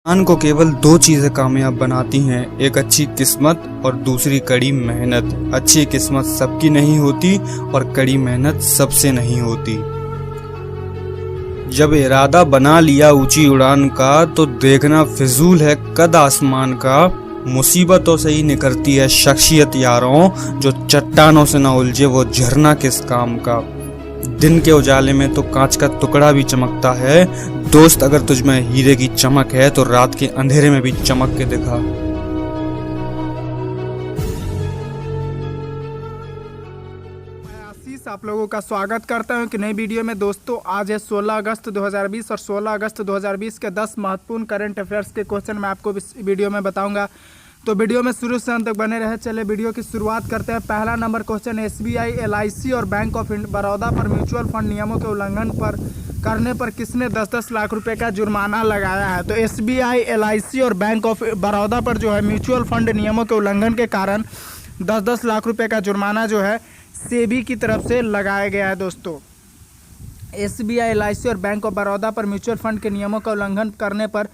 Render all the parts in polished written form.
इंसान को केवल दो चीजें कामयाब बनाती हैं, एक अच्छी किस्मत और दूसरी कड़ी मेहनत। अच्छी किस्मत सबकी नहीं होती और कड़ी मेहनत सबसे नहीं होती। जब इरादा बना लिया ऊंची उड़ान का तो देखना फिजूल है कद आसमान का। मुसीबतों से ही निकलती है शख्सियत यारों, जो चट्टानों से ना उलझे वो झरना किस काम का। दिन के उजाले में तो कांच का टुकड़ा भी चमकता है। दोस्त अगर तुझ में हीरे की चमक है तो रात के अंधेरे में भी चमक के दिखा। आशीष आप लोगों का स्वागत करता हूं कि नई वीडियो में। दोस्तों आज है 16 अगस्त 2020 और 16 अगस्त 2020 के 10 महत्वपूर्ण करंट अफेयर्स के क्वेश्चन मैं आपको इस वीडियो में बताऊंगा, तो वीडियो में शुरू से अंत तक बने रहे। चले वीडियो की शुरुआत करते हैं। पहला नंबर क्वेश्चन, एसबीआई, एलआईसी और बैंक ऑफ बड़ौदा पर म्यूचुअल फंड नियमों के उल्लंघन करने पर किसने 10-10 लाख रुपए का जुर्माना लगाया है? तो एसबीआई, एलआईसी और बैंक ऑफ बड़ौदा पर जो है म्यूचुअल फंड नियमों के उल्लंघन के कारण 10-10 लाख रुपए का जुर्माना जो है सेबी की तरफ से लगाया गया है। दोस्तों एसबीआई, एलआईसी और बैंक ऑफ बड़ौदा पर म्यूचुअल फंड के नियमों का उल्लंघन करने पर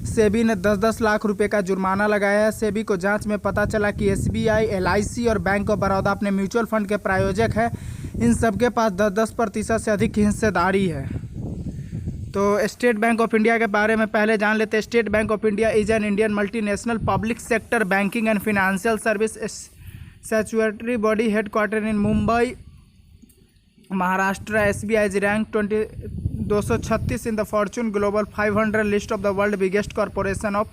सेबी ने 10-10 लाख रुपए का जुर्माना लगाया है। सेबी को जांच में पता चला कि एसबीआई, एलआईसी और बैंक ऑफ बड़ौदा अपने म्यूचुअल फंड के प्रायोजक हैं। इन सबके पास 10-10% से अधिक की हिस्सेदारी है। तो स्टेट बैंक ऑफ इंडिया के बारे में पहले जान लेते हैं। State bank of India is an Indian multinational public sector banking and financial service statutory body headquarter in Mumbai, Maharashtra. SBI is ranked 236 in the Fortune Global 500 list of the world biggest corporation of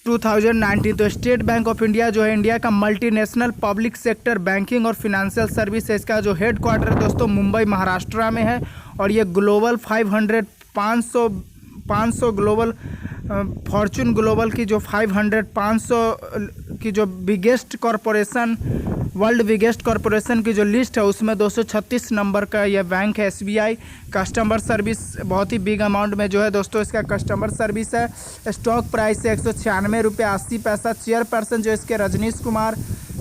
2019। तो state bank of India जो है India का multinational public sector banking और financial service है। इसका जो head quarter है दोस्तों मुंबई महाराष्ट्र में है और ये ग्लोबल 500 ग्लोबल फॉर्चून ग्लोबल की जो 500 की जो biggest corporation, world biggest corporation की जो लिस्ट है उसमें 236 नंबर का यह बैंक है। SBI कस्टमर सर्विस बहुत ही बिग अमाउंट में जो है दोस्तों इसका कस्टमर सर्विस है। स्टॉक प्राइस है 196 रुपये 80 पैसा। चेयरपर्सन जो इसके रजनीश कुमार।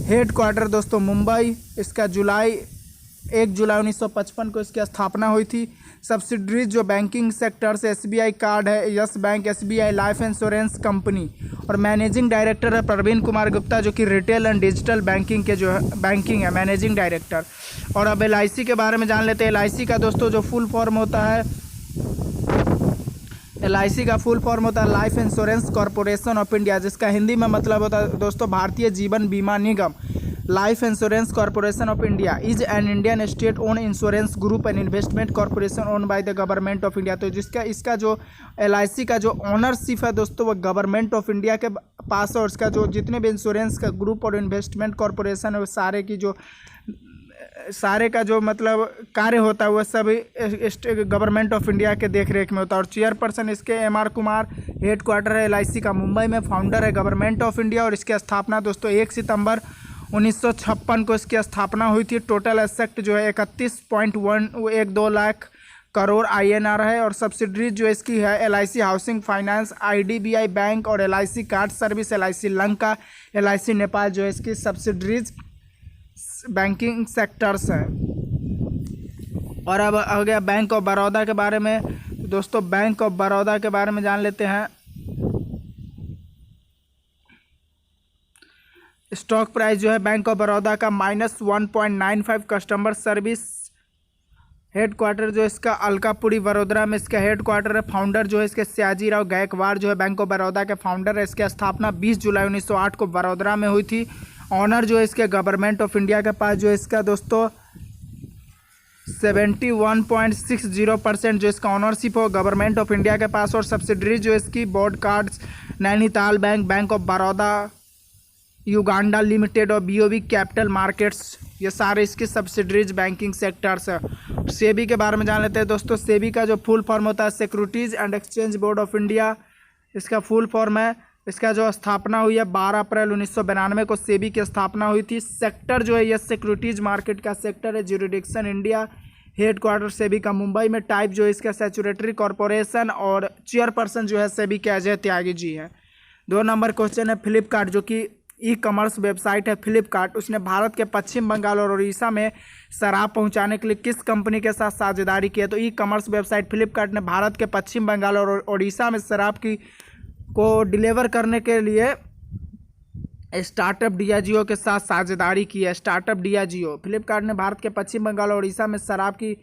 हेड क्वार्टर दोस्तों मुंबई। इसका 1 जुलाई 1955 को इसकी स्थापना हुई थी। सब्सिडरीज जो बैंकिंग सेक्टर से SBI कार्ड है, yes bank, SBI life insurance company और मैनेजिंग डायरेक्टर है प्रवीण कुमार गुप्ता जो कि रिटेल एंड डिजिटल बैंकिंग के जो है बैंकिंग है मैनेजिंग डायरेक्टर। और अब LIC के बारे में जान लेते हैं। LIC का दोस्तों जो फुल फॉर्म होता है, LIC का फुल फॉर्म होता है life Insurance Corporation of India, जिसका हिंदी में मतलब होता है दोस्तों Bharatiya Jeevan Bima Nigam. Life Insurance Corporation of India is an Indian state own insurance group and investment corporation own by the government of India. तो इसका जो LIC का जो ऑनरशिप है दोस्तों वो गवर्नमेंट ऑफ इंडिया के पास है और इसका जो जितने भी इंश्योरेंस का ग्रुप और इन्वेस्टमेंट कॉरपोरेशन है वो सारे का जो मतलब कार्य होता है वह सब गवर्नमेंट ऑफ इंडिया के देख रेख में होता है। और चेयरपर्सन इसके MR कुमार। हेड क्वार्टर है LIC का मुंबई में। फाउंडर है गवर्नमेंट ऑफ इंडिया और इसकी स्थापना दोस्तों 1 सितंबर 1956 को इसकी स्थापना हुई थी। टोटल एसेट जो है 31.12 लाख करोड़ INR है। और सब्सिडरीज जो इसकी है LIC housing finance, IDBI bank और LIC card service, LIC Lanka, LIC Nepal जो है इसकी सब्सिडरीज बैंकिंग सेक्टर्स हैं। और अब आ गया बैंक ऑफ बड़ौदा के बारे में। तो दोस्तों बैंक ऑफ बड़ौदा के बारे में जान लेते हैं। स्टॉक प्राइस जो है बैंक ऑफ बड़ौदा का -1.95। Customer service. हेड क्वार्टर जो इसका अलकापुरी वडोदरा में इसका हेड क्वार्टर है। फाउंडर जो है इसके सयाजी राव गायकवाड़ जो है बैंक ऑफ बड़ौदा के फाउंडर है। इसकी स्थापना 20 जुलाई 1908 को वडोदरा में हुई थी। ऑनर जो है इसके गवर्नमेंट ऑफ इंडिया के पास जो इसका दोस्तों 71.60% जो इसका ऑनरशिप हो गवर्नमेंट ऑफ इंडिया के पास। और सब्सिडरी जो इसकी board cards, Nainital bank, bank of Baroda, Uganda limited और BOB कैपिटल मार्केट्स, ये सारे इसके सब्सिडरीज बैंकिंग सेक्टर्स है। सेबी के बारे में जान लेते हैं दोस्तों। सेबी का जो फुल फॉर्म होता है securities and exchange board of India, इसका फुल फॉर्म है। इसका जो स्थापना हुई है 12 अप्रैल 1992 को सेबी की स्थापना हुई थी। सेक्टर जो है ये सिक्योरिटीज़ मार्केट का सेक्टर है। Jurisdiction India. Head quarter SEBI का मुंबई में। टाइप जो है इसका स्टैट्यूटरी कॉरपोरेशन और चेयरपर्सन जो है सेबी के अजय त्यागी जी हैं। 2 नंबर क्वेश्चन है फ्लिपकार्ट जो कि ई-कॉमर्स वेबसाइट है फ्लिपकार्ट, उसने भारत के पश्चिम बंगाल और उड़ीसा में शराब पहुंचाने के लिए किस कंपनी के साथ साझेदारी की है? तो ई-कॉमर्स वेबसाइट फ्लिपकार्ट ने भारत के पश्चिम बंगाल और उड़ीसा में शराब की को डिलीवर करने के लिए स्टार्टअप डियाजियो के साथ साझेदारी की है। स्टार्टअप डियाजियो, फ्लिपकार्ट ने भारत के पश्चिम बंगाल और उड़ीसा में शराब की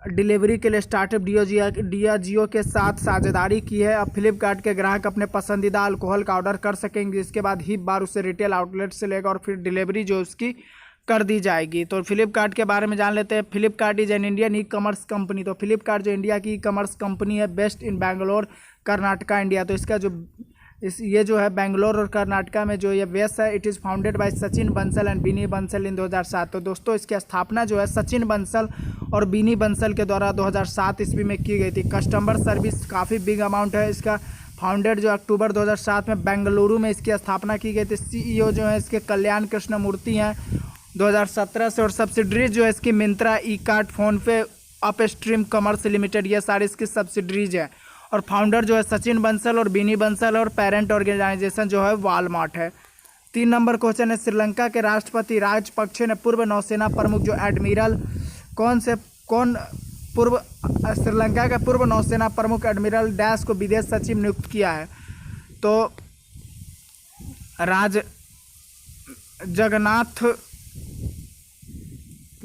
डिलीवरी के लिए स्टार्टअप डियाजियो के साथ साझेदारी की है। अब फ्लिपकार्ट के ग्राहक अपने पसंदीदा अल्कोहल का ऑर्डर कर सकेंगे, जिसके बाद ही बार उसे रिटेल आउटलेट से लेगा और फिर डिलीवरी जो उसकी कर दी जाएगी। तो फ्लिपकार्ट के बारे में जान लेते हैं। Flipkart is an Indian e commerce company. तो फ्लिपकार्ट जो इंडिया की ई कॉमर्स कंपनी है, based in Bangalore Karnataka India. तो इसका जो ये जो है बेंगलोर और कर्नाटका में जो ये बेस है, it is founded by Sachin Bansal and Binny Bansal in 2007। तो दोस्तों इसकी स्थापना जो है सचिन बंसल और बीनी बंसल के द्वारा 2007 ईस्वी में की गई थी। कस्टमर सर्विस काफ़ी बिग अमाउंट है इसका। फाउंडेड जो अक्टूबर 2007 में बेंगलुरु में इसकी स्थापना की गई थी। CEO जो है इसके कल्याण कृष्ण मूर्ति हैं 2017 से। और सब्सिडरीज जो है इसकी Myntra, e cart, PhonePe, up stream commerce limited, ये सारी इसकी सब्सिडरीज है। और फाउंडर जो है सचिन बंसल और बीनी बंसल, और पेरेंट ऑर्गेनाइजेशन जो है वॉलमार्ट है। 3 नंबर क्वेश्चन है, श्रीलंका के राष्ट्रपति राजपक्षे ने पूर्व नौसेना प्रमुख जो एडमिरल श्रीलंका के पूर्व नौसेना प्रमुख एडमिरल डैश को विदेश सचिव नियुक्त किया है। तो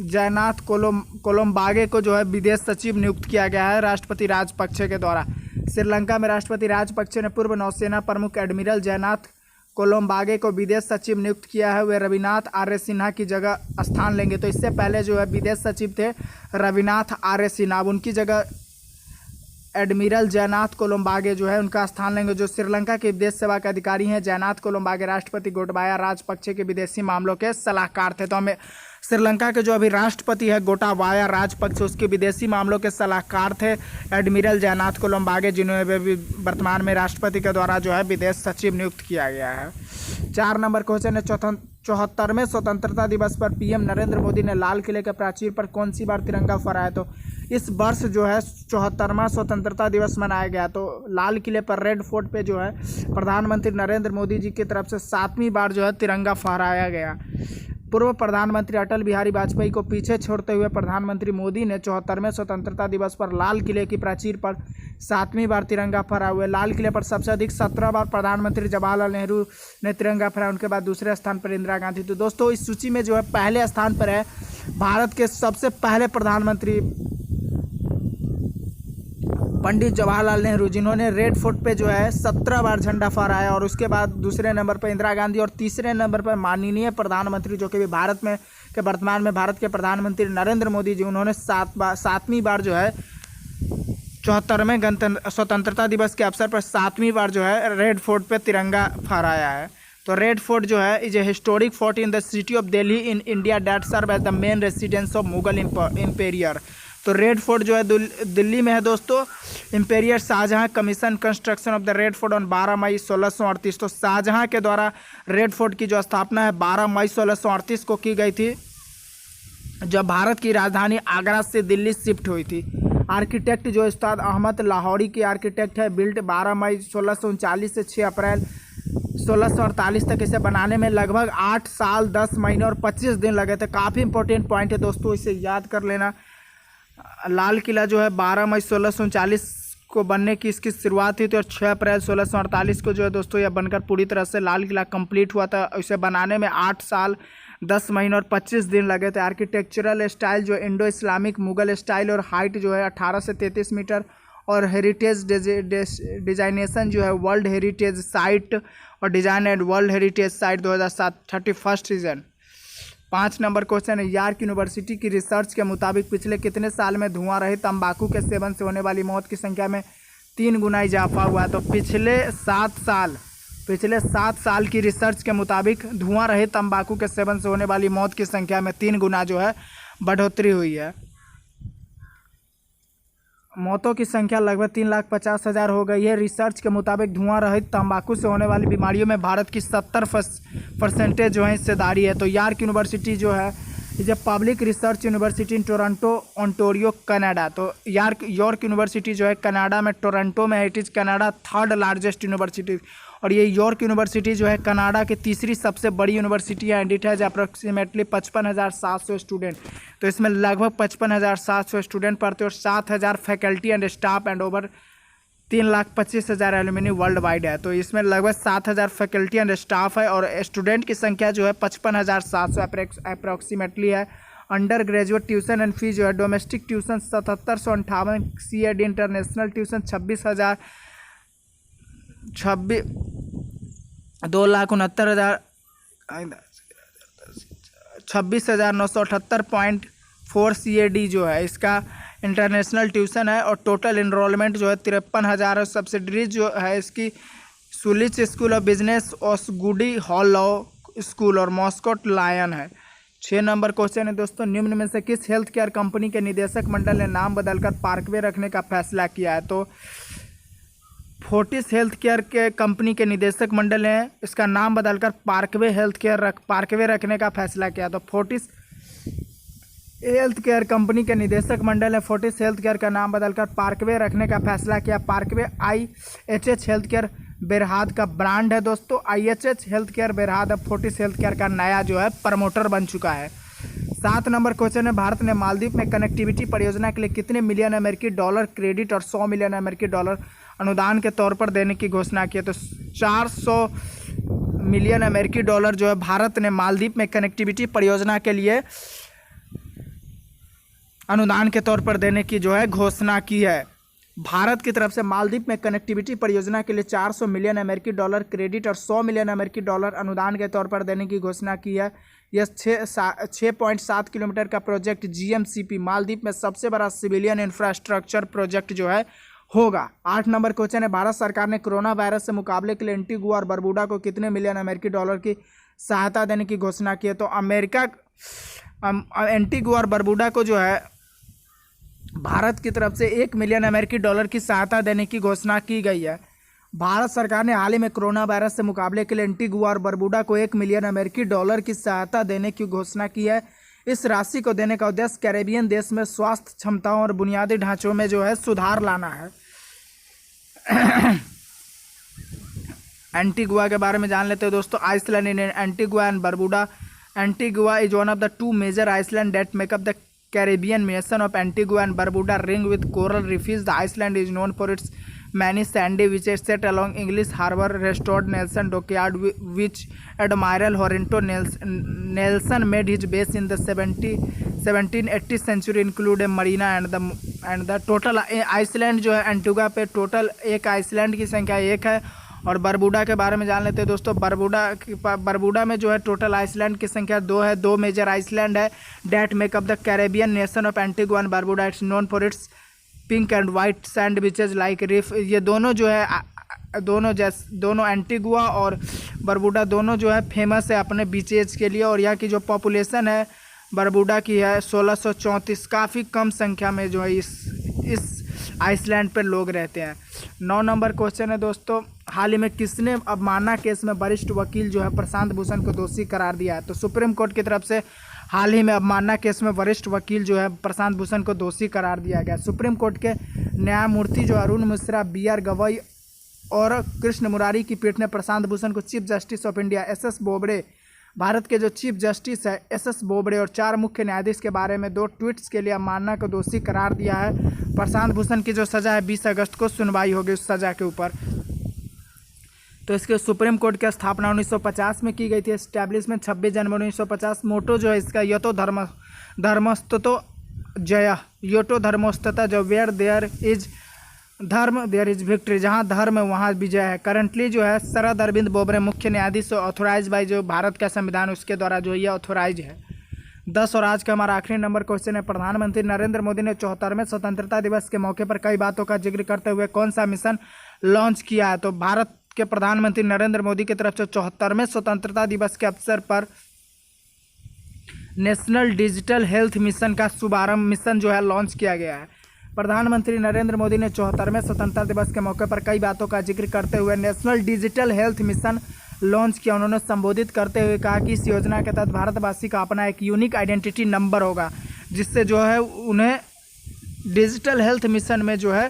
जयनाथ कोलंबागे को जो है विदेश सचिव नियुक्त किया गया है राष्ट्रपति राजपक्षे के द्वारा। श्रीलंका में राष्ट्रपति राजपक्षे ने पूर्व नौसेना प्रमुख एडमिरल जयनाथ कोलंबागे को विदेश सचिव नियुक्त किया है। वे रविनाथ आर्य सिन्हा की जगह स्थान लेंगे। तो इससे पहले जो है विदेश सचिव थे रविनाथ आर्य सिन्हा, अब उनकी जगह एडमिरल जयनाथ कोलंबागे जो है उनका स्थान लेंगे, जो श्रीलंका के विदेश सेवा के अधिकारी हैं। जयनाथ कोलंबागे राष्ट्रपति गोटाबाया राजपक्षे के विदेशी मामलों के सलाहकार थे। तो हमें श्रीलंका के जो अभी राष्ट्रपति है गोटाबाया राजपक्षे, उसके विदेशी मामलों के सलाहकार थे एडमिरल जयनाथ कोलंबागे, जिन्हें वर्तमान में राष्ट्रपति के द्वारा जो है विदेश सचिव नियुक्त किया गया है। 4 नंबर क्वेश्चन है, 74वें स्वतंत्रता दिवस पर PM नरेंद्र मोदी ने लाल किले के प्राचीर पर कौन सी बार तिरंगा फहराया? तो इस वर्ष जो है 74वां स्वतंत्रता दिवस मनाया गया। तो लाल किले पर रेड फोर्ट पे जो है प्रधानमंत्री नरेंद्र मोदी जी की तरफ से 7वीं बार जो है तिरंगा फहराया गया। पूर्व प्रधानमंत्री अटल बिहारी वाजपेयी को पीछे छोड़ते हुए प्रधानमंत्री मोदी ने 74वें स्वतंत्रता दिवस पर लाल किले की प्राचीर पर 7वीं बार तिरंगा फहराया हुआ है। लाल किले पर सबसे अधिक 17 बार प्रधानमंत्री जवाहरलाल नेहरू ने तिरंगा फहराया, उनके बाद दूसरे स्थान पर इंदिरा गांधी। तो दोस्तों इस सूची में जो है पहले स्थान पर है भारत के सबसे पहले प्रधानमंत्री पंडित जवाहरलाल नेहरू, जिन्होंने रेड फोर्ट पे जो है 17 बार झंडा फहराया। और उसके बाद दूसरे नंबर पर इंदिरा गांधी और तीसरे नंबर पर माननीय प्रधानमंत्री जो कि भारत में के वर्तमान में भारत के प्रधानमंत्री नरेंद्र मोदी जी, उन्होंने 7वीं बार जो है 74वें स्वतंत्रता दिवस के अवसर पर 7वीं बार जो है रेड फोर्ट पे तिरंगा फहराया है। तो रेड फोर्ट जो है is a historic fort in the city of Delhi in India that serve as the main residence of Mughal emperor. तो रेड फोर्ट जो है दिल्ली में है दोस्तों। Emperor Shahjahan commission construction of the Red Fort on 12 May 1638। तो शाहजहां के द्वारा रेड फोर्ट की जो स्थापना है 12 मई 1638 को की गई थी, जब भारत की राजधानी आगरा से दिल्ली शिफ्ट हुई थी। आर्किटेक्ट जो उस्ताद अहमद लाहौरी के आर्किटेक्ट है। बिल्ट 12 मई 1639 से 6 अप्रैल 1648 तक। इसे बनाने में लगभग 8 साल 10 महीने और 25 दिन लगे थे। काफ़ी इंपॉर्टेंट पॉइंट है दोस्तों, इसे याद कर लेना। लाल किला जो है 12 मई 1639 को बनने की इसकी शुरुआत हुई थी और 6 अप्रैल 1648 को जो है दोस्तों यह बनकर पूरी तरह से लाल किला कंप्लीट हुआ था। इसे बनाने में 8 साल 10 महीने और 25 दिन लगे थे। आर्किटेक्चरल स्टाइल जो इंडो इस्लामिक मुगल स्टाइल और हाइट जो है 18 से 33 मीटर और हेरिटेज डिजाइनेशन जो है वर्ल्ड हेरिटेज साइट और design and world heritage site 2007 31st region. 5 number question है, यॉर्क यूनिवर्सिटी की रिसर्च के मुताबिक पिछले कितने साल में धुआं रहित तंबाकू के सेवन से होने वाली मौत की संख्या में 3 गुना इजाफा हुआ? तो पिछले 7 साल की रिसर्च के मुताबिक धुआं रहित तंबाकू के सेवन से होने वाली मौत की संख्या में 3 गुना जो है बढ़ोतरी हुई है। मौतों की संख्या लगभग 3,50,000 हो गई है। रिसर्च के मुताबिक धुआं रहित तंबाकू से होने वाली बीमारियों में भारत की 70% जो है हिस्सेदारी है। तो यॉर्क यूनिवर्सिटी जो है is public research university in Toronto Ontario Canada. तो यॉर्क यूनिवर्सिटी जो है कनाडा में टोरंटो में है। It is Canada 3rd largest university और ये यॉर्क यूनिवर्सिटी जो है कनाडा की तीसरी सबसे बड़ी यूनिवर्सिटी है। And it has approximately 55,700 student. तो इसमें लगभग 55,700 स्टूडेंट पढ़ते हैं और 7,000 faculty and staff and over 3,25,000 alumni world wide है। तो इसमें लगभग 7,000 फैकल्टी एंड स्टाफ है और स्टूडेंट की संख्या जो है 55,700 अप्रोक्सीमेटली है। Under graduate tuition and fees जो है domestic tuition 7,758, CED international tuition 26,978.4 CED जो है इसका इंटरनेशनल ट्यूशन है। और टोटल इनरोलमेंट जो है 53,000 है। सब्सिडरीज जो है इसकी Schulich School of Business, Osgoode Hall Law School और मॉस्कोट लायन है। 6 नंबर क्वेश्चन है दोस्तों, निम्न में से किस हेल्थ केयर कंपनी के निदेशक मंडल ने नाम बदलकर पार्कवे रखने का फैसला किया है? तो फोर्टिस हेल्थ केयर के कंपनी के निदेशक मंडल ने इसका नाम बदलकर पार्कवे रखने का फैसला किया। तो फोर्टिस हेल्थ केयर कंपनी के निदेशक मंडल ने फोर्टिस हेल्थ केयर का नाम बदलकर पार्कवे रखने का फैसला किया। पार्कवे IHH हेल्थ केयर बेरहाद का ब्रांड है दोस्तों। IHH हेल्थ केयर बेरहाद अब फोर्टिस हेल्थ केयर का नया जो है प्रमोटर बन चुका है। 7 नंबर क्वेश्चन है, भारत ने मालदीव में कनेक्टिविटी परियोजना के लिए कितने मिलियन अमेरिकी डॉलर क्रेडिट और 100 मिलियन अमेरिकी डॉलर अनुदान के तौर पर देने की घोषणा की है? तो 400 मिलियन अमेरिकी डॉलर जो है भारत ने मालदीव में कनेक्टिविटी परियोजना के लिए अनुदान के तौर पर देने की जो है घोषणा की है। भारत की तरफ से मालदीव में कनेक्टिविटी परियोजना के लिए 400 मिलियन अमेरिकी डॉलर क्रेडिट और 100 मिलियन अमेरिकी डॉलर अनुदान के तौर पर देने की घोषणा की है। यह 6.7 किलोमीटर का प्रोजेक्ट GMCP मालदीव में सबसे बड़ा सिविलियन इंफ्रास्ट्रक्चर प्रोजेक्ट जो है होगा। 8 नंबर क्वेश्चन है, भारत सरकार ने कोरोना वायरस से मुकाबले के लिए एंटीगुआ और बरबूडा को कितने मिलियन अमेरिकी डॉलर की सहायता देने की घोषणा की है? तो अमेरिका एंटीगुआ और बरबूडा को जो है भारत की तरफ से 1 मिलियन अमेरिकी डॉलर की सहायता देने की घोषणा की गई है। भारत सरकार ने हाल ही में कोरोना वायरस से मुकाबले के लिए एंटीगुआ और बरबूडा को 1 मिलियन अमेरिकी डॉलर की सहायता देने की घोषणा की है। इस राशि को देने का उद्देश्य कैरेबियन देश में स्वास्थ्य क्षमताओं और बुनियादी ढांचों में जो है सुधार लाना है। एंटीगुआ के बारे में जान लेते हैं दोस्तों। Island in Antigua and Barbuda. Antigua is one of the 2 major island that make up the Caribbean nation of Antigua and Barbuda ring with coral reefs. The island is known for its many sandy beaches set along English Harbour, restored Nelson Dockyard, which Admiral Horatio Nelson made his base in the 1780th century, include a marina and the total Iceland जो है Antigua पे total एक Iceland की संख्या 1 है। और बरबूडा के बारे में जान लेते हैं दोस्तों। बरबूडा में जो है टोटल आइसलैंड की संख्या 2 है। 2 मेजर आइसलैंड है that make up the Caribbean nation of Antigua and Barbuda. It's known for its pink and white sand beaches like reef. ये दोनों जो है दोनों एंटीगुआ और बरबूडा दोनों जो है फेमस है अपने बीचेज के लिए। और यहाँ की जो पॉपुलेशन है बरबूडा की है 1634। काफ़ी कम संख्या में जो है इस आइसलैंड पर लोग रहते हैं। 9 नंबर क्वेश्चन है दोस्तों, हाल ही में किसने अवमानना केस में वरिष्ठ वकील जो है प्रशांत भूषण को दोषी करार दिया है? तो सुप्रीम कोर्ट की तरफ से हाल ही में अवमानना केस में वरिष्ठ वकील जो है प्रशांत भूषण को दोषी करार दिया गया। सुप्रीम कोर्ट के न्यायमूर्ति जो अरुण मिश्रा, BR गवई और कृष्ण मुरारी की पीठ ने प्रशांत भूषण को chief justice of India SS Bobde, Bharat के जो चीफ जस्टिस है SS बोबड़े और 4 मुख्य न्यायाधीश के बारे में 2 ट्वीट्स के लिए अवमानना को दोषी करार दिया है। प्रशांत भूषण की जो सज़ा है 20 अगस्त को सुनवाई होगी उस सज़ा के ऊपर। तो इसके सुप्रीम कोर्ट की स्थापना 1950 में की गई थी। एस्टैब्लिशमेंट 26 जनवरी 1950। मोटो जो है इसका यतो धर्मस्ततो जय, योटो धर्मोस्तता जो वेयर देयर इज धर्म देयर इज विक्ट्री, जहाँ धर्म है वहाँ विजय है। करंटली जो है शरद अरविंद बोबड़े मुख्य न्यायाधीश ऑथोराइज बाई जो भारत का संविधान उसके द्वारा जो ये ऑथोराइज है। 10 और आज का हमारा आखिरी नंबर क्वेश्चन है, प्रधानमंत्री नरेंद्र मोदी ने 74वें स्वतंत्रता दिवस के मौके पर कई बातों का जिक्र करते हुए कौन सा मिशन लॉन्च किया है? तो भारत के प्रधानमंत्री नरेंद्र मोदी की तरफ से 74वें स्वतंत्रता दिवस के अवसर पर नेशनल डिजिटल हेल्थ मिशन का शुभारंभ मिशन जो है लॉन्च किया गया है। प्रधानमंत्री नरेंद्र मोदी ने 74वें स्वतंत्रता दिवस के मौके पर कई बातों का जिक्र करते हुए national digital health mission launch किया। उन्होंने संबोधित करते हुए कहा कि इस योजना के तहत भारतवासी का अपना एक यूनिक आइडेंटिटी नंबर होगा, जिससे जो है उन्हें डिजिटल हेल्थ मिशन में जो है